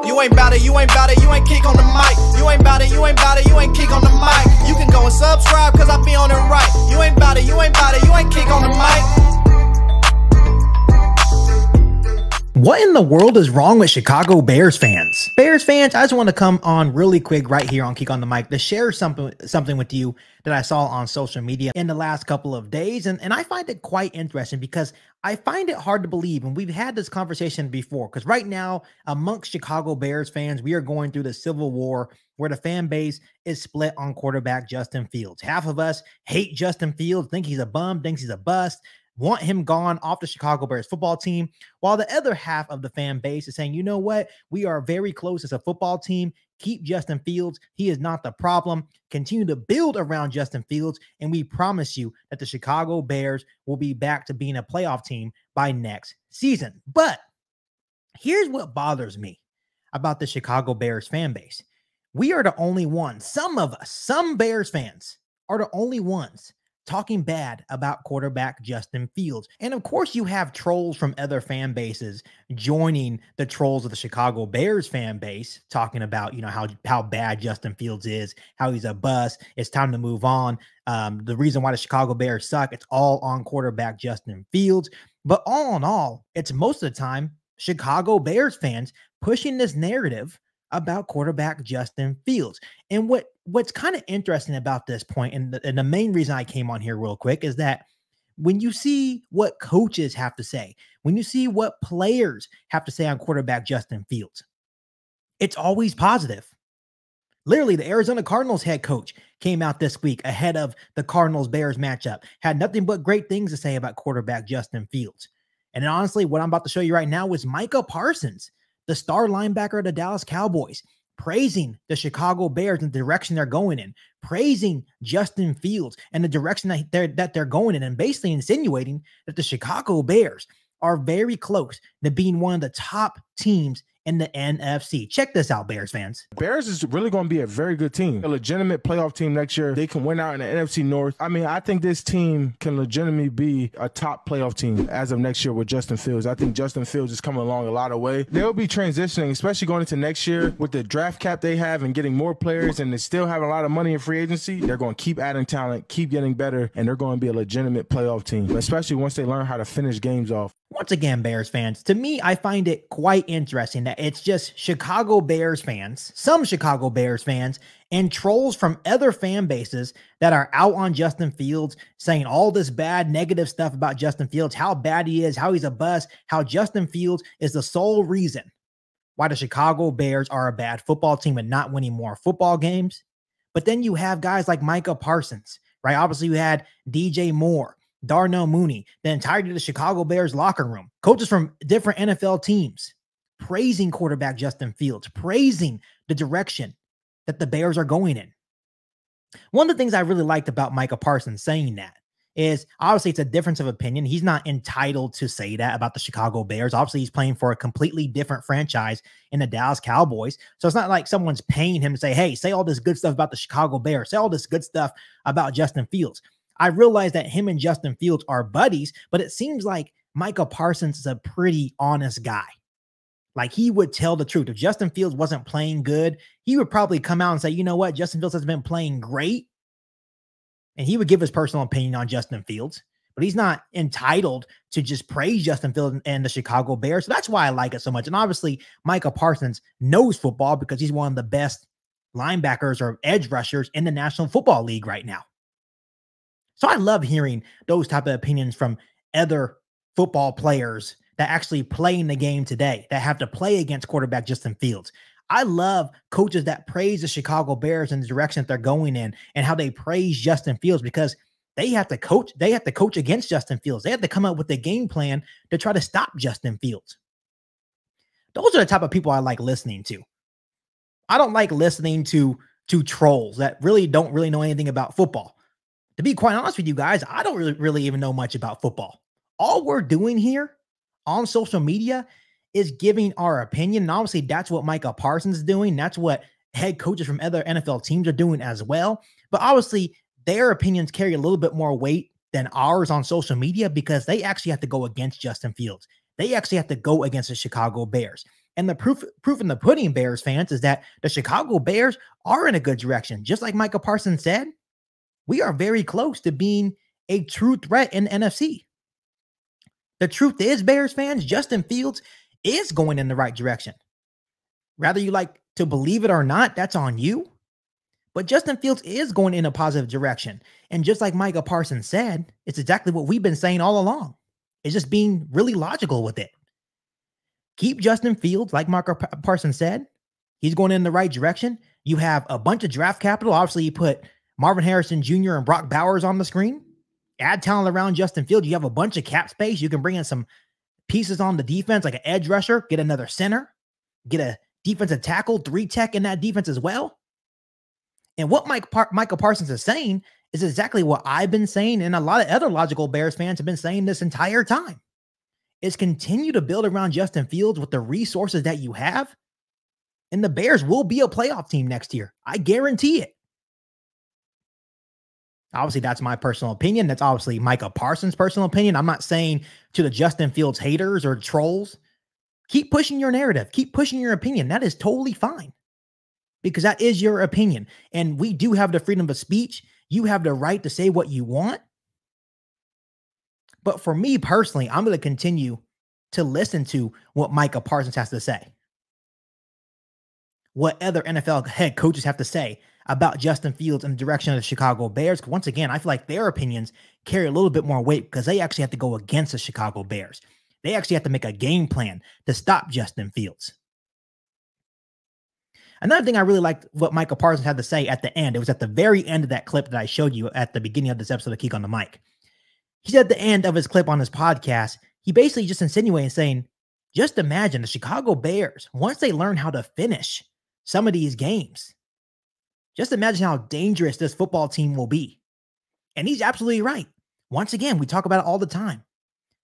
You ain't bout it, you ain't bout it, you ain't kick on the mic. You ain't bout it, you ain't bout it, you ain't kick on the mic. You can go and subscribe, cause I be on it right. You ain't bout it, you ain't bout it, you ain't kick on the mic. What in the world is wrong with Chicago Bears fans? Bears fans, I just want to come on really quick right here on Kick on the Mic to share something with you that I saw on social media in the last couple of days. And I find it quite interesting because I find it hard to believe. And we've had this conversation before because right now amongst Chicago Bears fans, we are going through the civil war where the fan base is split on quarterback Justin Fields. Half of us hate Justin Fields, think he's a bum, thinks he's a bust, want him gone off the Chicago Bears football team, while the other half of the fan base is saying, you know what, we are very close as a football team. Keep Justin Fields. He is not the problem. Continue to build around Justin Fields, and we promise you that the Chicago Bears will be back to being a playoff team by next season. But here's what bothers me about the Chicago Bears fan base. We are the only ones, some of us, some Bears fans are the only ones talking bad about quarterback Justin Fields. And of course, you have trolls from other fan bases joining the trolls of the Chicago Bears fan base, talking about, you know, how bad Justin Fields is, how he's a bust. It's time to move on. The reason why the Chicago Bears suck, it's all on quarterback Justin Fields. But all in all, it's most of the time Chicago Bears fans pushing this narrative about quarterback Justin Fields. And what's kind of interesting about this point, and the main reason I came on here real quick, is that when you see what coaches have to say, when you see what players have to say on quarterback Justin Fields, it's always positive. Literally, the Arizona Cardinals head coach came out this week ahead of the Cardinals-Bears matchup, had nothing but great things to say about quarterback Justin Fields. And then honestly, what I'm about to show you right now is Micah Parsons, the star linebacker of the Dallas Cowboys, praising the Chicago Bears and the direction they're going in, praising Justin Fields and the direction that they're going in, and basically insinuating that the Chicago Bears are very close to being one of the top teams in the NFC. Check this out, Bears fans. Bears is really going to be a very good team, a legitimate playoff team next year. They can win out in the NFC North. I mean, I think this team can legitimately be a top playoff team as of next year with Justin Fields. I think Justin Fields is coming along a lot of way. They'll be transitioning, especially going into next year with the draft cap they have and getting more players, and they still have a lot of money in free agency. They're going to keep adding talent, keep getting better, and they're going to be a legitimate playoff team, especially once they learn how to finish games off. Once again, Bears fans, to me, I find it quite interesting that it's just Chicago Bears fans, some Chicago Bears fans, and trolls from other fan bases that are out on Justin Fields, saying all this bad, negative stuff about Justin Fields, how bad he is, how he's a bust, how Justin Fields is the sole reason why the Chicago Bears are a bad football team and not winning more football games. But then you have guys like Micah Parsons, right? Obviously, you had DJ Moore, Darnell Mooney, the entirety of the Chicago Bears locker room, coaches from different NFL teams, praising quarterback Justin Fields, praising the direction that the Bears are going in. One of the things I really liked about Micah Parsons saying that is, obviously, it's a difference of opinion. He's not entitled to say that about the Chicago Bears. Obviously, he's playing for a completely different franchise in the Dallas Cowboys. So it's not like someone's paying him to say, hey, say all this good stuff about the Chicago Bears, say all this good stuff about Justin Fields. I realize that him and Justin Fields are buddies, but it seems like Micah Parsons is a pretty honest guy. Like, he would tell the truth. If Justin Fields wasn't playing good, he would probably come out and say, you know what, Justin Fields has been playing great. And he would give his personal opinion on Justin Fields, but he's not entitled to just praise Justin Fields and the Chicago Bears. So that's why I like it so much. And obviously, Micah Parsons knows football because he's one of the best linebackers or edge rushers in the National Football League right now. So I love hearing those type of opinions from other football players that actually play in the game today, that have to play against quarterback Justin Fields. I love coaches that praise the Chicago Bears and the direction that they're going in and how they praise Justin Fields, because they have to coach. They have to coach against Justin Fields. They have to come up with a game plan to try to stop Justin Fields. Those are the type of people I like listening to. I don't like listening to trolls that don't really know anything about football. To be quite honest with you guys, I don't really even know much about football. All we're doing here on social media is giving our opinion. And obviously, that's what Micah Parsons is doing. That's what head coaches from other NFL teams are doing as well. But obviously, their opinions carry a little bit more weight than ours on social media because they actually have to go against Justin Fields. They actually have to go against the Chicago Bears. And the proof in the pudding, Bears fans, is that the Chicago Bears are in a good direction. Just like Micah Parsons said, we are very close to being a true threat in the NFC. The truth is, Bears fans, Justin Fields is going in the right direction. Whether you like to believe it or not, that's on you. But Justin Fields is going in a positive direction. And just like Micah Parsons said, it's exactly what we've been saying all along. It's just being really logical with it. Keep Justin Fields, like Micah Parsons said. He's going in the right direction. You have a bunch of draft capital. Obviously, you put Marvin Harrison Jr. and Brock Bowers on the screen. Add talent around Justin Fields. You have a bunch of cap space. You can bring in some pieces on the defense, like an edge rusher, get another center, get a defensive tackle, 3 tech in that defense as well. And what Micah Parsons is saying is exactly what I've been saying, and a lot of other logical Bears fans have been saying this entire time. Is continue to build around Justin Fields with the resources that you have, and the Bears will be a playoff team next year. I guarantee it. Obviously, that's my personal opinion. That's obviously Micah Parsons' personal opinion. I'm not saying to the Justin Fields haters or trolls, keep pushing your narrative. Keep pushing your opinion. That is totally fine because that is your opinion. And we do have the freedom of speech. You have the right to say what you want. But for me personally, I'm going to continue to listen to what Micah Parsons has to say. What other NFL head coaches have to say about Justin Fields in the direction of the Chicago Bears. Once again, I feel like their opinions carry a little bit more weight because they actually have to go against the Chicago Bears. They actually have to make a game plan to stop Justin Fields. Another thing I really liked what Micah Parsons had to say at the end. It was at the very end of that clip that I showed you at the beginning of this episode of Geek on the Mic. He said at the end of his clip on his podcast, he basically just insinuated saying, just imagine the Chicago Bears, once they learn how to finish some of these games, just imagine how dangerous this football team will be. And he's absolutely right. Once again, we talk about it all the time.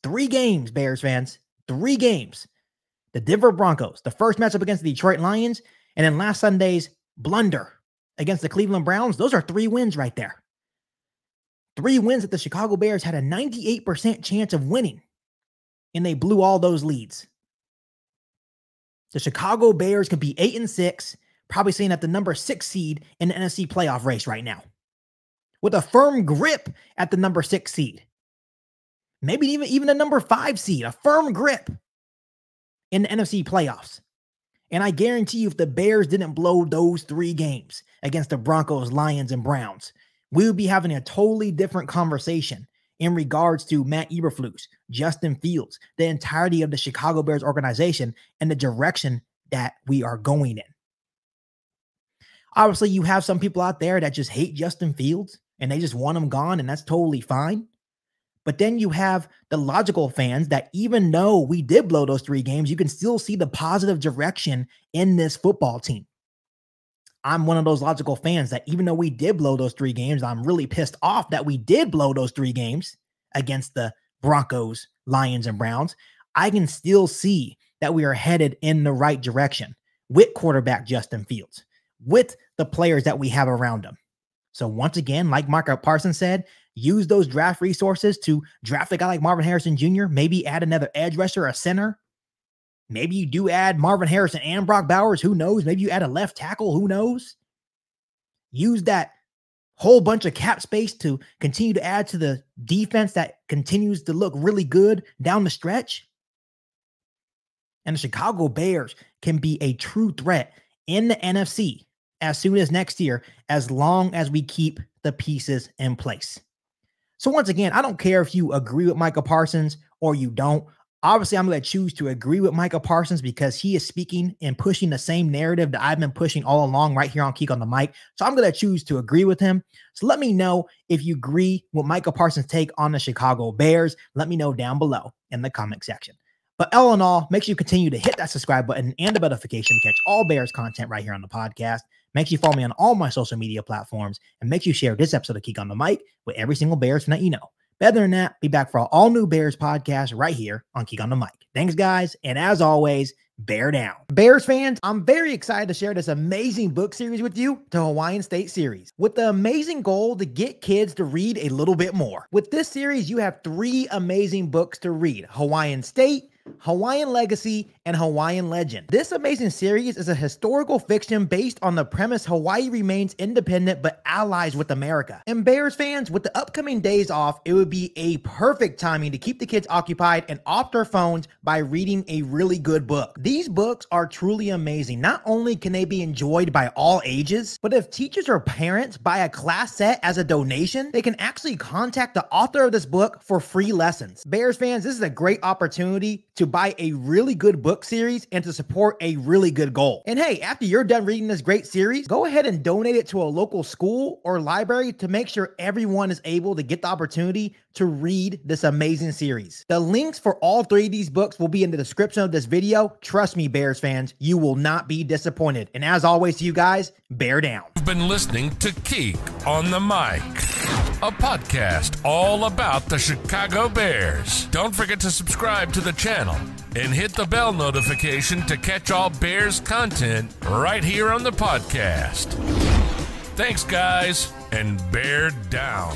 3 games, Bears fans, 3 games. The Denver Broncos, the first matchup against the Detroit Lions, and then last Sunday's blunder against the Cleveland Browns. Those are 3 wins right there. 3 wins that the Chicago Bears had a 98% chance of winning, and they blew all those leads. The Chicago Bears could be 8-6, probably sitting at the number 6 seed in the NFC playoff race right now, with a firm grip at the number 6 seed. Maybe even the number 5 seed, a firm grip in the NFC playoffs. And I guarantee you, if the Bears didn't blow those 3 games against the Broncos, Lions, and Browns, we would be having a totally different conversation in regards to Matt Eberflus, Justin Fields, the entirety of the Chicago Bears organization, and the direction that we are going in. Obviously, you have some people out there that just hate Justin Fields, and they just want him gone, and that's totally fine. But then you have the logical fans that even though we did blow those 3 games, you can still see the positive direction in this football team. I'm one of those logical fans that even though we did blow those 3 games, I'm really pissed off that we did blow those 3 games against the Broncos, Lions, and Browns. I can still see that we are headed in the right direction with quarterback Justin Fields, with the players that we have around him. So once again, like Micah Parsons said, use those draft resources to draft a guy like Marvin Harrison Jr., maybe add another edge rusher, a center. Maybe you do add Marvin Harrison and Brock Bowers. Who knows? Maybe you add a left tackle. Who knows? Use that whole bunch of cap space to continue to add to the defense that continues to look really good down the stretch. And the Chicago Bears can be a true threat in the NFC as soon as next year, as long as we keep the pieces in place. So once again, I don't care if you agree with Micah Parsons or you don't. Obviously, I'm going to choose to agree with Micah Parsons because he is speaking and pushing the same narrative that I've been pushing all along right here on Geek on the Mic. So I'm going to choose to agree with him. So let me know if you agree with Micah Parsons' take on the Chicago Bears. Let me know down below in the comment section. But all in all, make sure you continue to hit that subscribe button and the notification to catch all Bears content right here on the podcast. Make sure you follow me on all my social media platforms and make sure you share this episode of Geek on the Mic with every single Bears fan that you know. Better than that, be back for an all-new Bears podcast right here on Geek on the Mic. Thanks, guys, and as always, bear down. Bears fans, I'm very excited to share this amazing book series with you, the Hawaiian State series, with the amazing goal to get kids to read a little bit more. With this series, you have 3 amazing books to read: Hawaiian State, Hawaiian Legacy, and Hawaiian legend. This amazing series is a historical fiction based on the premise Hawaii remains independent but allies with America. And Bears fans, with the upcoming days off, it would be a perfect timing to keep the kids occupied and off their phones by reading a really good book. These books are truly amazing. Not only can they be enjoyed by all ages, but if teachers or parents buy a class set as a donation, they can actually contact the author of this book for free lessons. Bears fans, this is a great opportunity to buy a really good book series and to support a really good goal. And hey, after you're done reading this great series, go ahead and donate it to a local school or library to make sure everyone is able to get the opportunity to read this amazing series. The links for all 3 of these books will be in the description of this video. Trust me, Bears fans, you will not be disappointed. And as always, to you guys, bear down. You've been listening to Keek on the Mic, a podcast all about the Chicago Bears. Don't forget to subscribe to the channel and hit the bell notification to catch all Bears content right here on the podcast. Thanks, guys, and bear down.